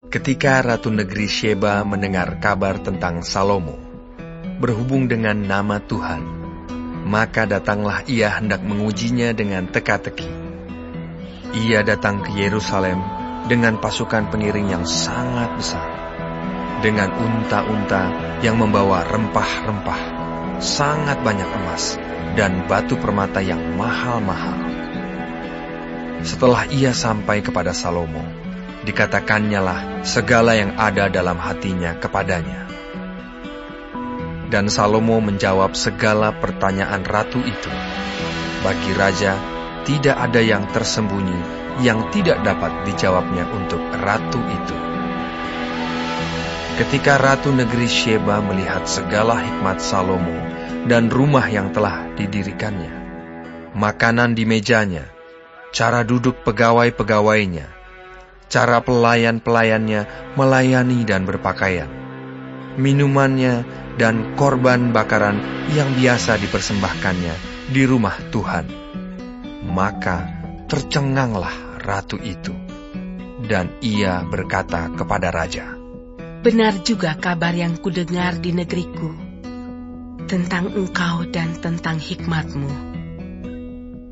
Ketika Ratu Negeri Sheba mendengar kabar tentang Salomo, berhubung dengan nama Tuhan, maka datanglah ia hendak mengujinya dengan teka-teki. Ia datang ke Yerusalem dengan pasukan pengiring yang sangat besar, dengan unta-unta yang membawa rempah-rempah, sangat banyak emas, dan batu permata yang mahal-mahal. Setelah ia sampai kepada Salomo, dikatakannya lah segala yang ada dalam hatinya kepadanya. Dan Salomo menjawab segala pertanyaan ratu itu. Bagi raja, tidak ada yang tersembunyi yang tidak dapat dijawabnya untuk ratu itu. Ketika Ratu Negeri Sheba melihat segala hikmat Salomo dan rumah yang telah didirikannya, makanan di mejanya, cara duduk pegawai-pegawainya, cara pelayan-pelayannya melayani dan berpakaian, minumannya dan korban bakaran yang biasa dipersembahkannya di rumah Tuhan, maka tercenganglah ratu itu, dan ia berkata kepada raja, "Benar juga kabar yang kudengar di negeriku tentang engkau dan tentang hikmatmu.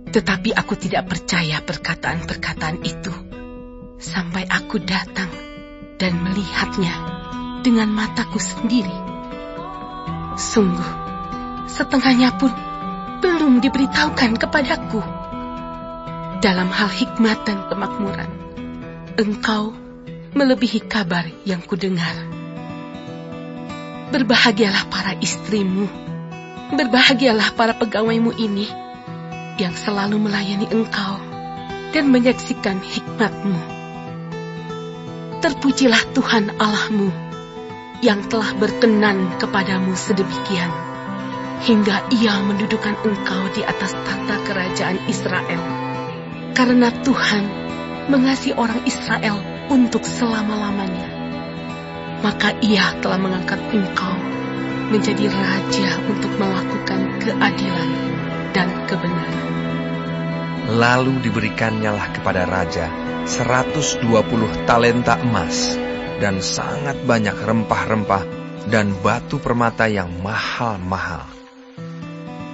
Tetapi aku tidak percaya perkataan-perkataan itu sampai aku datang dan melihatnya dengan mataku sendiri. Sungguh, setengahnya pun belum diberitahukan kepadaku. Dalam hal hikmat dan kemakmuran, engkau melebihi kabar yang kudengar. Berbahagialah para istrimu, berbahagialah para pegawaimu ini yang selalu melayani engkau dan menyaksikan hikmatmu. Terpujilah Tuhan Allahmu yang telah berkenan kepadamu sedemikian, hingga ia mendudukan engkau di atas tahta kerajaan Israel. Karena Tuhan mengasihi orang Israel untuk selama-lamanya, maka ia telah mengangkat engkau menjadi raja untuk melakukan keadilan dan kebenaran." Lalu diberikannya kepada raja 120 talenta emas dan sangat banyak rempah-rempah dan batu permata yang mahal-mahal.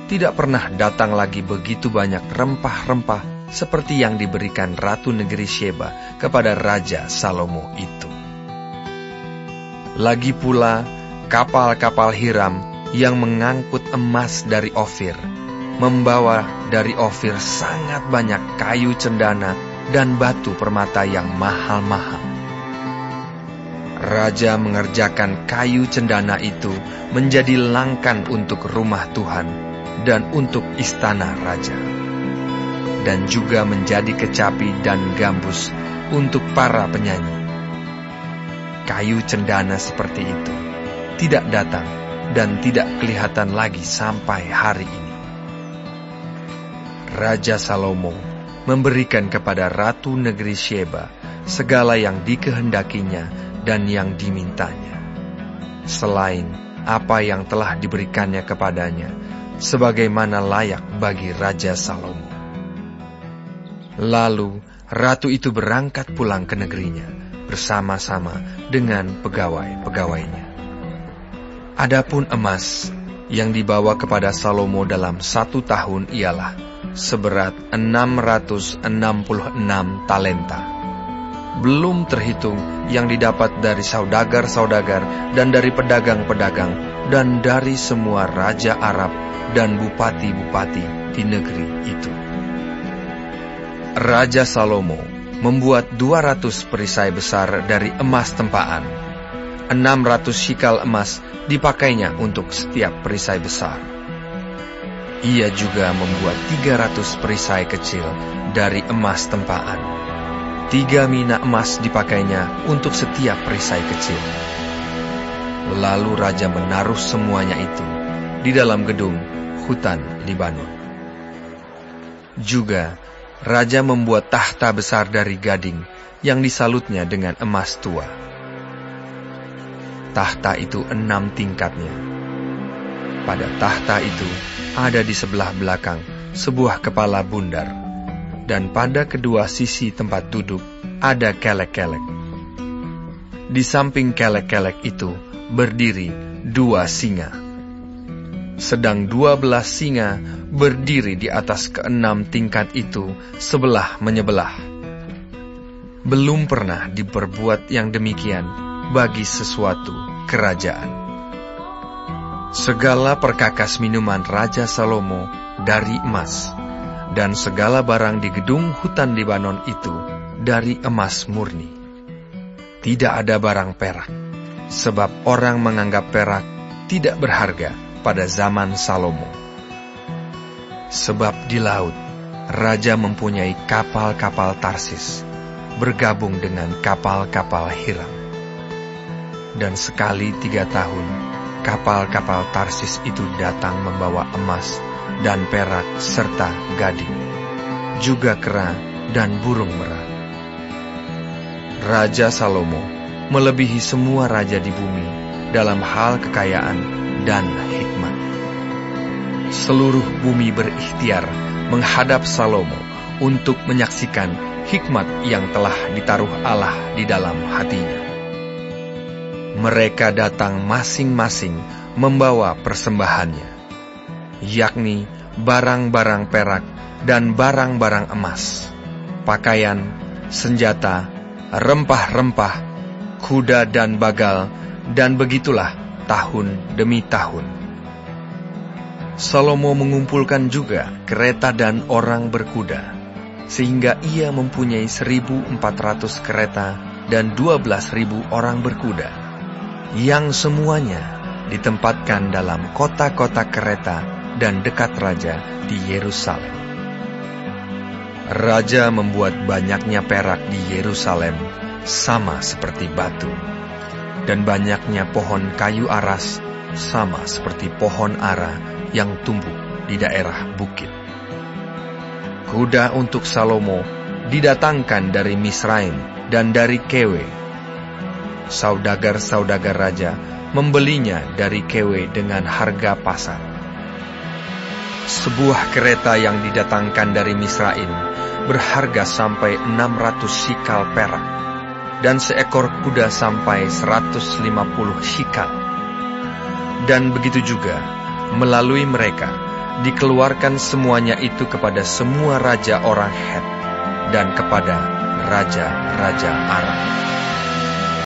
Tidak pernah datang lagi begitu banyak rempah-rempah seperti yang diberikan Ratu Negeri Sheba kepada Raja Salomo itu. Lagi pula kapal-kapal Hiram yang mengangkut emas dari Ofir, membawa dari Ofir sangat banyak kayu cendana dan batu permata yang mahal-mahal. Raja mengerjakan kayu cendana itu menjadi langkan untuk rumah Tuhan dan untuk istana raja, dan juga menjadi kecapi dan gambus untuk para penyanyi. Kayu cendana seperti itu tidak datang dan tidak kelihatan lagi sampai hari ini. Raja Salomo memberikan kepada Ratu Negeri Sheba segala yang dikehendakinya dan yang dimintanya, selain apa yang telah diberikannya kepadanya, sebagaimana layak bagi Raja Salomo. Lalu ratu itu berangkat pulang ke negerinya bersama-sama dengan pegawai-pegawainya. Adapun emas yang dibawa kepada Salomo dalam 1 tahun ialah seberat 666 talenta. Belum terhitung yang didapat dari saudagar-saudagar dan dari pedagang-pedagang dan dari semua raja Arab dan bupati-bupati di negeri itu. Raja Salomo membuat 200 perisai besar dari emas tempaan. 600 shikal emas dipakainya untuk setiap perisai besar. Ia juga membuat 300 perisai kecil dari emas tempaan. 3 mina emas dipakainya untuk setiap perisai kecil. Lalu raja menaruh semuanya itu di dalam gedung hutan Libanon. Juga raja membuat tahta besar dari gading yang disalutnya dengan emas tua. Tahta itu 6 tingkatnya. Pada tahta itu ada di sebelah belakang sebuah kepala bundar, dan pada kedua sisi tempat duduk ada kelek-kelek. Di samping kelek-kelek itu berdiri 2 singa. Sedang 12 singa berdiri di atas ke-6 tingkat itu sebelah menyebelah. Belum pernah diperbuat yang demikian bagi sesuatu kerajaan. Segala perkakas minuman Raja Salomo dari emas, dan segala barang di gedung hutan Libanon itu dari emas murni. Tidak ada barang perak, sebab orang menganggap perak tidak berharga pada zaman Salomo. Sebab di laut, Raja mempunyai kapal-kapal Tarsis, bergabung dengan kapal-kapal Hiram. Dan sekali 3 tahun, kapal-kapal Tarsis itu datang membawa emas dan perak serta gading, juga kera dan burung merah. Raja Salomo melebihi semua raja di bumi dalam hal kekayaan dan hikmat. Seluruh bumi berikhtiar menghadap Salomo untuk menyaksikan hikmat yang telah ditaruh Allah di dalam hatinya. Mereka datang masing-masing membawa persembahannya, yakni barang-barang perak dan barang-barang emas, pakaian, senjata, rempah-rempah, kuda dan bagal, dan begitulah tahun demi tahun. Salomo mengumpulkan juga kereta dan orang berkuda, sehingga ia mempunyai 1.400 kereta dan 12.000 orang berkuda, yang semuanya ditempatkan dalam kota-kota kereta dan dekat raja di Yerusalem. Raja membuat banyaknya perak di Yerusalem sama seperti batu, dan banyaknya pohon kayu aras sama seperti pohon ara yang tumbuh di daerah bukit. Kuda untuk Salomo didatangkan dari Misraim dan dari Kewe. Saudagar-saudagar raja membelinya dari Kewe dengan harga pasar. Sebuah kereta yang didatangkan dari Misraim berharga sampai 600 sikal perak, dan seekor kuda sampai 150 sikal. Dan begitu juga, melalui mereka, dikeluarkan semuanya itu kepada semua raja orang Het, dan kepada raja-raja Aram.